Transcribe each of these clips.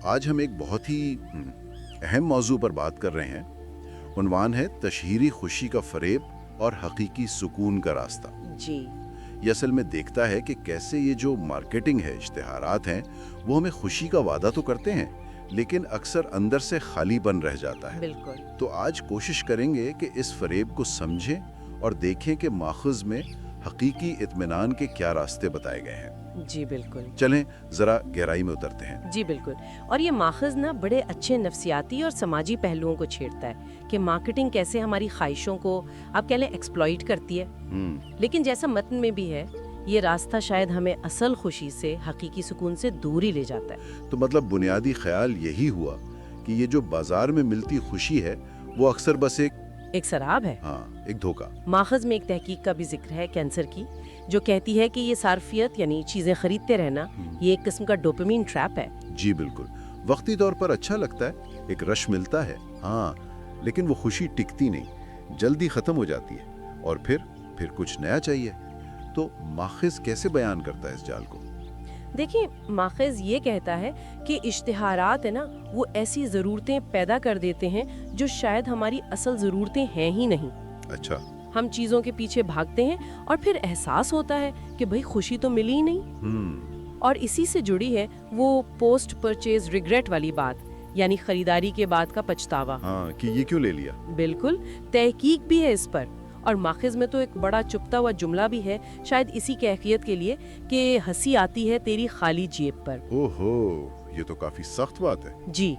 آج ہم ایک بہت ہی اہم موضوع پر بات کر رہے ہیں۔ عنوان ہے تشہیری خوشی کا فریب اور حقیقی سکون کا راستہ۔ جی یہ اصل میں دیکھتا ہے کہ کیسے یہ جو مارکیٹنگ ہے، اشتہارات ہیں، وہ ہمیں خوشی کا وعدہ تو کرتے ہیں لیکن اکثر اندر سے خالی پن رہ جاتا ہے۔ بالکل۔ تو آج کوشش کریں گے کہ اس فریب کو سمجھیں اور دیکھیں کہ ماخذ میں حقیقی اطمینان کے کیا راستے بتائے گئے ہیں۔ جی بالکل۔ چلیں ذرا گہرائی میں اترتے ہیں۔ جی بالکل، اور یہ ماخذ نا بڑے اچھے نفسیاتی اور سماجی پہلوؤں کو چھیڑتا ہے کہ مارکیٹنگ کیسے ہماری خواہشوں کو آپ کہہ لیں ایکسپلائٹ کرتی ہے۔ لیکن جیسا متن میں بھی ہے، یہ راستہ شاید ہمیں اصل خوشی سے، حقیقی سکون سے دور ہی لے جاتا ہے۔ تو مطلب بنیادی خیال یہی ہوا کہ یہ جو بازار میں ملتی خوشی ہے وہ اکثر بس ایک سراب ہے۔ ایک دھوکہ۔ ماخذ میں ایک تحقیق کا بھی ذکر ہے کینسر کی، جو کہتی ہے کہ یہ صارفیت یعنی چیزیں خریدتے رہنا یہ ایک قسم کا ڈوپامین ٹریپ ہے۔ جی بالکل، وقتی طور پر اچھا لگتا ہے، ایک رش ملتا ہے، لیکن وہ خوشی ٹکتی نہیں، جلدی ختم ہو جاتی ہے اور پھر کچھ نیا چاہیے۔ تو ماخذ کیسے بیان کرتا ہے اس جال کو؟ دیکھیں، ماخذ یہ کہتا ہے کہ اشتہارات ہے نا، وہ ایسی ضرورتیں پیدا کر دیتے ہیں جو شاید ہماری اصل ضرورتیں ہیں ہی نہیں۔ اچھا۔ ہم چیزوں کے پیچھے بھاگتے ہیں اور پھر احساس ہوتا ہے کہ بھئی خوشی تو ملی ہی نہیں۔ اور اسی سے جڑی ہے وہ پوسٹ پرچیز ریگریٹ والی بات، یعنی خریداری کے بعد کا پچھتاوا۔ کہ یہ کیوں لے لیا؟ بالکل، تحقیق بھی ہے اس پر، اور ماخذ میں تو ایک بڑا چپتا ہوا جملہ بھی ہے، شاید اسی کیفیت کے لیے، کہ ہنسی آتی ہے تیری خالی جیب پر۔ اوہو، یہ تو کافی سخت بات ہے۔ جی،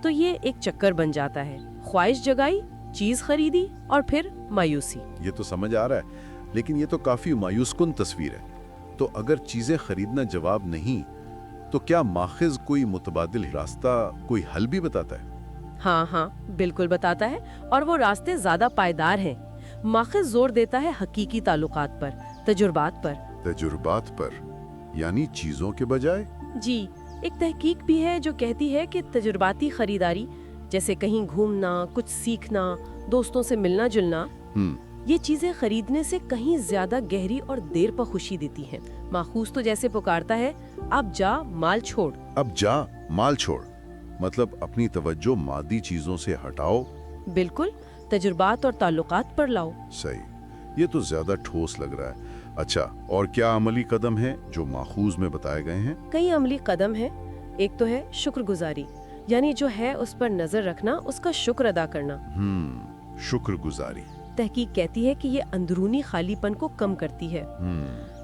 تو یہ ایک چکر بن جاتا ہے، خواہش جگائی، چیز خریدی اور پھر مایوسی۔ یہ تو سمجھ آ رہا ہے، لیکن یہ تو کافی مایوس کن تصویر ہے۔ تو اگر چیزیں خریدنا جواب نہیں تو کیا ماخذ کوئی متبادل راستہ، کوئی حل بھی بتاتا ہے؟ ہاں بالکل بتاتا ہے، اور وہ راستے زیادہ پائیدار ہیں۔ ماخذ زور دیتا ہے حقیقی تعلقات پر، تجربات پر۔ تجربات پر یعنی چیزوں کے بجائے؟ جی، ایک تحقیق بھی ہے جو کہتی ہے کہ تجرباتی خریداری، جیسے کہیں گھومنا، کچھ سیکھنا، دوستوں سے ملنا جلنا، یہ چیزیں خریدنے سے کہیں زیادہ گہری اور دیر پر خوشی دیتی ہیں۔ ماخوذ تو جیسے پکارتا ہے، اب جا مال چھوڑ۔ اب جا مال چھوڑ، مطلب اپنی توجہ مادی چیزوں سے ہٹاؤ۔ بالکل، تجربات اور تعلقات پر لاؤ۔ صحیح، یہ تو زیادہ ٹھوس لگ رہا ہے۔ اچھا، اور کیا عملی قدم ہیں جو ماخوذ میں بتائے گئے ہیں؟ کئی عملی قدم ہیں۔ ایک تو ہے شکر گزاری، یعنی جو ہے اس پر نظر رکھنا، اس کا شکر ادا کرنا۔ شکر گزاری۔ تحقیق کہتی ہے کہ یہ اندرونی خالی پن کو کم کرتی ہے۔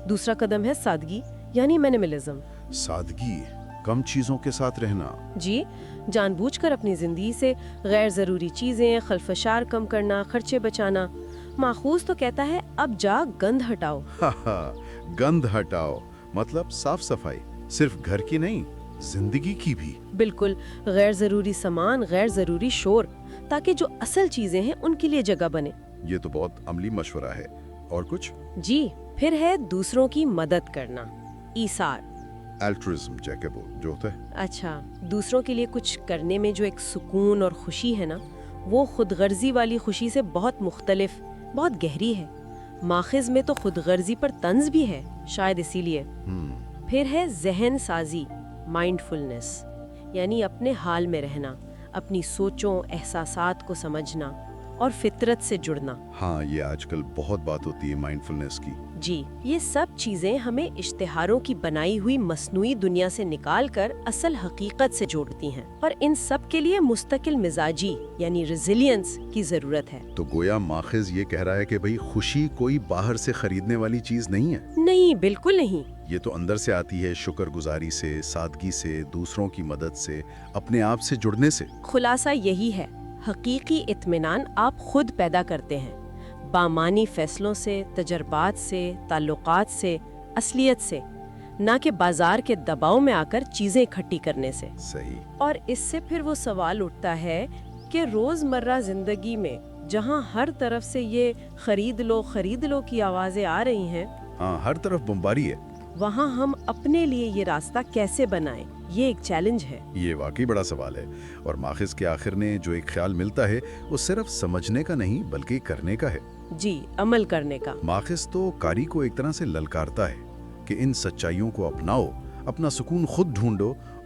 دوسرا قدم ہے سادگی، یعنی مینیملزم۔ سادگی، کم چیزوں کے ساتھ رہنا۔ جی، جان بوجھ کر اپنی زندگی سے غیر ضروری چیزیں، خلفشار کم کرنا، خرچے بچانا۔ ماخوذ تو کہتا ہے اب جا گند ہٹاؤ۔ گند ہٹاؤ مطلب صاف صفائی، صرف گھر کی نہیں، زندگی کی بھی۔ بالکل، غیر ضروری سامان، غیر ضروری شور، تاکہ جو اصل چیزیں ہیں ان کے لیے جگہ بنے۔ یہ تو بہت عملی مشورہ ہے۔ اور کچھ؟ جی، پھر ہے دوسروں کی مدد کرنا، ایثار۔ الٹرزم جو ہوتا ہے۔ اچھا، دوسروں کے لیے کچھ کرنے میں جو ایک سکون اور خوشی ہے نا، وہ خود غرضی والی خوشی سے بہت مختلف، بہت گہری ہے۔ ماخذ میں تو خود غرضی پر طنز بھی ہے، شاید اسی لیے۔ پھر ہے ذہن سازی، مائنڈ فلنس، یعنی اپنے حال میں رہنا، اپنی سوچوں، احساسات کو سمجھنا اور فطرت سے جڑنا۔ یہ آج کل بہت بات ہوتی ہے مائنڈ فلنس کی۔ جی، یہ سب چیزیں ہمیں اشتہاروں کی بنائی ہوئی مصنوعی دنیا سے نکال کر اصل حقیقت سے جوڑتی ہیں، اور ان سب کے لیے مستقل مزاجی یعنی ریزیلینس کی ضرورت ہے۔ تو گویا ماخذ یہ کہہ رہا ہے کہ بھئی خوشی کوئی باہر سے خریدنے والی چیز نہیں ہے۔ نہیں، بالکل نہیں۔ یہ تو اندر سے آتی ہے، شکر گزاری سے، سادگی سے، دوسروں کی مدد سے، اپنے آپ سے جڑنے سے۔ خلاصہ یہی ہے، حقیقی اطمینان آپ خود پیدا کرتے ہیں، بامانی فیصلوں سے، تجربات سے، تعلقات سے، اصلیت سے، نہ کہ بازار کے دباؤ میں آ کر چیزیں اکٹھی کرنے سے۔ صحیح۔ اور اس سے پھر وہ سوال اٹھتا ہے کہ روزمرہ زندگی میں جہاں ہر طرف سے یہ خرید لو کی آوازیں آ رہی ہیں، ہر طرف بمباری ہے، وہاں ہم اپنے لیے یہ راستہ کیسے بنائیں؟ یہ ایک چیلنج ہے۔ یہ واقعی بڑا سوال ہے، اور ماخذ کے آخر نے جو ایک خیال ملتا ہے وہ صرف سمجھنے کا نہیں بلکہ کرنے کا ہے۔ جی، عمل کرنے کا۔ ماخذ تو قاری کو ایک طرح سے للکارتا ہے کہ ان سچائیوں کو اپناؤ، اپنا سکون خود ڈھونڈو